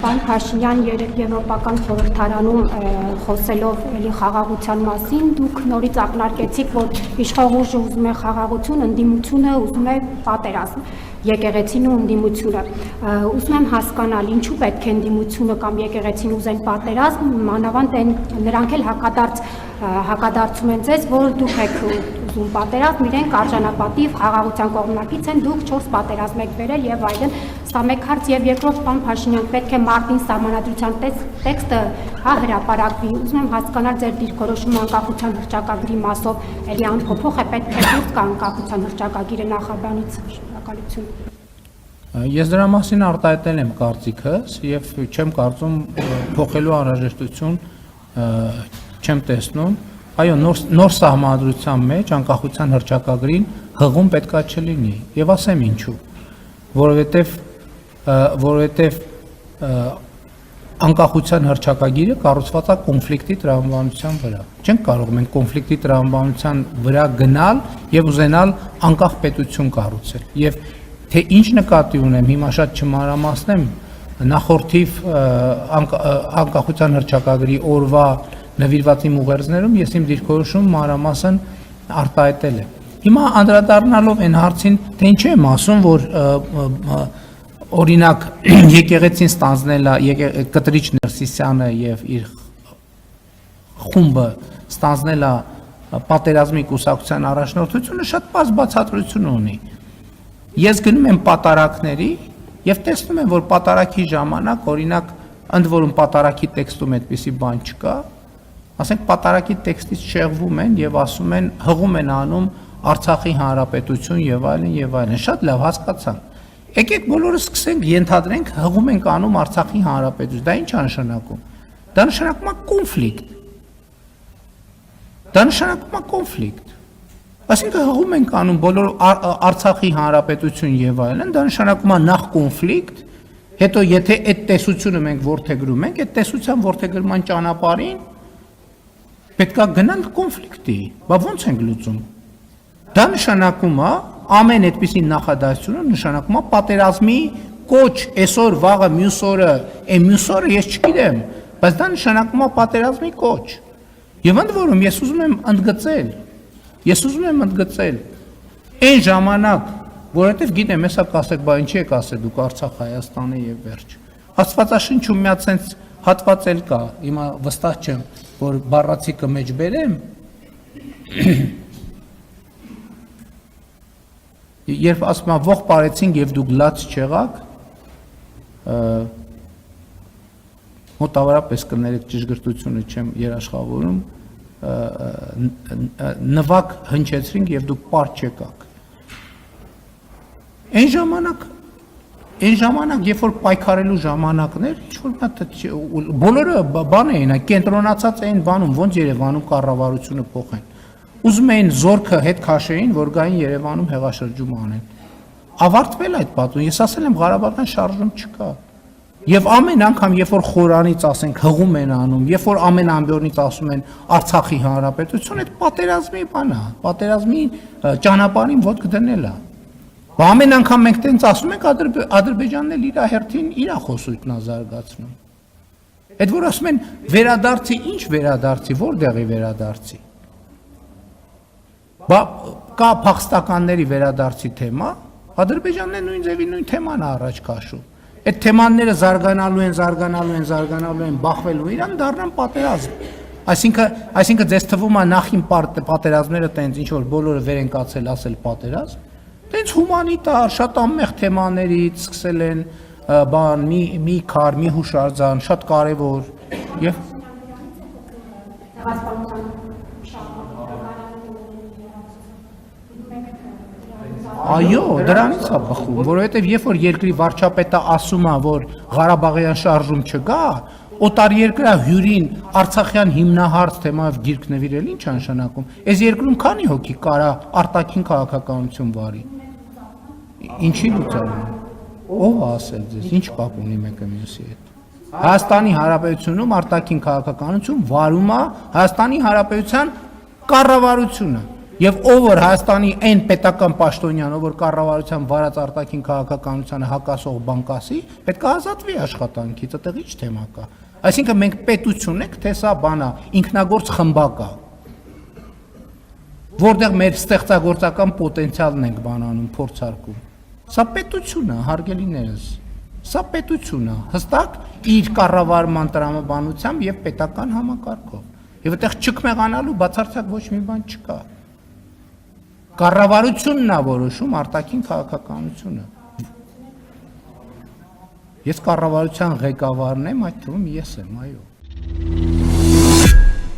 Պարոն Փաշինյան, Եվրոպական խորհրդարանում խոսելով էլի խաղաղության մասին, դուք նորից ակնարկեցիք, որ իշխող ուժը ուզում է խաղաղություն, ընդդիմությունը ուզում է պատերազմ, եկեղեցին ու ընդդիմությունը։ Ուզում եմ հասկանալ, ինչու պետք է ընդդիմությունը կամ եկեղեցին ուզեն պատերազմ, մանավանդ նրանք էլ հակադարձում են ձեզ, որ դուք եք ուզում պատերազմ, իրենք արժանապատիվ խաղաղության կողմնակից են, դուք 4 պատերազմ եք բերել եւ այլն։ Սա մեկ հարց եւ երկրորդ, պարոն Փաշինյան, պետք է մարտին սահմանադրության տեքստը հրապարակվի։ Ուզում եմ հասկանալ ձեր դիրքորոշումը անկախության հռչակագրի մասով էլի անփոփոխ է, պետք է դուրս գա անկախության հռչակագիրը նախաբանից։ Շնորհակալություն։ Ես դրա մասին արտահայտել եմ կարծիքս եւ չեմ կարծում փոխելու անհրաժեշտություն չեմ տեսնում։ Այո, նոր սահմանադրության մեջ անկախության հռչակագրին հղում պետքա չլինի եւ ասեմ ինչու։ Որովհետեւ անկախության հռչակագիրը կառուցված է կոնֆլիկտի տրամաբանության վրա։ Չենք կարող մենք կոնֆլիկտի տրամաբանության վրա գնալ եւ ուզենալ անկախ պետություն կառուցել։ Եվ թե ինչ նկատի ունեմ, հիմա շատ չմանրամասնեմ, նախորդիվ անկախության հռչակագրի օրվա նվիրված իմ ուղերձներում ես իմ դիրքորոշումը մանրամասն արտահայտել եմ։ Հիմա անդրադառնալով այն հարցին, թե ինչ եմ ասում, որ օրինակ եկեղեցին ստանձնել է Կտրիչ Ներսիսյանը եւ իր խումբը ստանձնել է պատերազմի կուսակցության առաջնորդությունը, շատ պարզ բացատրություն ունի։ Ես գնում եմ պատարակների եւ տեսնում եմ, որ պատարակի ժամանակ, օրինակ, ընդ որում պատարակի տեքստում այդպիսի բան չկա, ասենք պատարակի տեքստից շեղվում են եւ ասում են, հղում են անում Արցախի հանրապետություն եւ այլն, շատ լավ հասկացան։ Եկեք բոլորը սկսենք ենթադրենք հղում ենք անում Արցախի հանրապետություն, դա ինչ է նշանակում։ Դա նշանակում է կոնֆլիկտ։ Դա նշանակում է կոնֆլիկտ։ Այսինքն հղում ենք անում բոլոր Արցախի հանրապետություն եւ այլն, դա նշանակում է նախ կոնֆլիկտ, հետո եթե այդ տեսությունը մենք ворթեգրում ենք, այդ տեսության ворթեգրման ճանապարհին պետք է գնանք կոնֆլիկտի, բա ո՞նց ենք լուծում։ Դա նշանակում է ամեն այդպիսի նախադասությունը նշանակում է պատերազմի կոչ, այսօր, վաղը, մյուս օրը, մյուս օրը ես չգիտեմ, բայց դա նշանակում է պատերազմի կոչ։ Եվ ընդ որում ես ուզում եմ ընդգծել այն ժամանակ, որովհետև գիտեմ, հեսա կասեք, բա ինչի եք ասել դուք Արցախ Հայաստանը եւ վերջ։ Աստվածաշնչում մի հատ sense հատված էլ կա, հիմա վստահ չեմ, որ բառացիկը մեջ բերեմ։ Երբ ասում եմ ող parեցինք եւ դուք լաց չեղաք, մոտավորապես կներեք ճշգրտությունը չեմ երաշխավորում, նվակ հնչեցրինք եւ դուք պար չեկաք։ Այն ժամանակ, երբ որ պայքարելու ժամանակներ, ինչ-որ բոլորը բան էին, կենտրոնացած էին բանում, ոնց Երևանում կառավարությունը փոխեն։ Ուզում էին զորքը հետ քաշեին, որ գային Երևանում հեղաշրջում անեն։ Ավարտվել այդ պատումը, ես ասել եմ Ղարաբաղյան շարժում չկա։ Եվ ամեն անգամ, երբ որ խորանից ասենք հղում են անում, երբ որ ամեն ամբյորնից ասում են Արցախի հանրապետություն, այդ պատերազմի բան է, պատերազմի ճանապարհին ոտք դնել է։ Ամեն անգամ մենք տենց ասում ենք Ադրբեջանն էլ իր հերթին իր խոսույթն է զարգացնում։ Այդ որ ասում են վերադարձի, ինչ վերադարձի, որտեղի վերադարձի։ Բա կա փախստականների վերադարձի թեմա, Ադրբեջանն է նույն ձևի նույն թեման է առաջ քաշում։ Այդ թեմաները զարգանալու են, բախվելու իրան դառնան պատերազմ։ Այսինքն ձեզ թվում է նախին պատերազմները տենց ինչ որ բոլորը վեր են կացել ասել պատերազմ, տենց հումանիտար, շատ անմեղ թեմաներից սկսել են բան, մի քար, մի հուշարձան, շատ կարևոր եւ Այո, դրանից է բխում, որովհետև երբ որ երկրի վարչապետը ասում է, որ Ղարաբաղյան շարժում չկա, օտարերկրյա հյուրին Արցախյան հիմնահարց թեմայով գիրք նվիրել ինչ է նշանակում։ Այս երկրում քանի հոգի կարա արտաքին քաղաքականություն վարի։ Ինչի լուծարան։ Ո՞վ է ասել ձեզ, ինչ կապ ունի մեկը մյուսի հետ։ Հայաստանի Հանրապետությունում արտաքին քաղաքականություն վարում է Հայաստանի Հանրապետության կառավարությունը։ Եվ ով որ Հայաստանի այն պետական պաշտոնյան, ով որ կառավարության վարած արտաքին քաղաքականությանը հակասող բան կասի, պետք է ազատվի աշխատանքից, այդտեղ ի՞նչ թեմա կա։ Այսինքն մենք պետություն ենք, թե սա բանա, ինքնագործ խմբակ է, որտեղ մեր ստեղծագործական պոտենցիալն ենք բանանում, փորձարկում։ Սա պետություն է, հարգելիներս։ Սա պետություն է, հստակ իր կառավարման տրամաբանությամբ եւ պետական համակարգով։ Եվ այդտեղ չքմեղանալու բացարձակ ոչ մի բան չկա։ Կառավարությունն է որոշում արտաքին քաղաքականությունը։ Ես կառավարության ղեկավարն եմ, այդ թվում ես եմ, այո։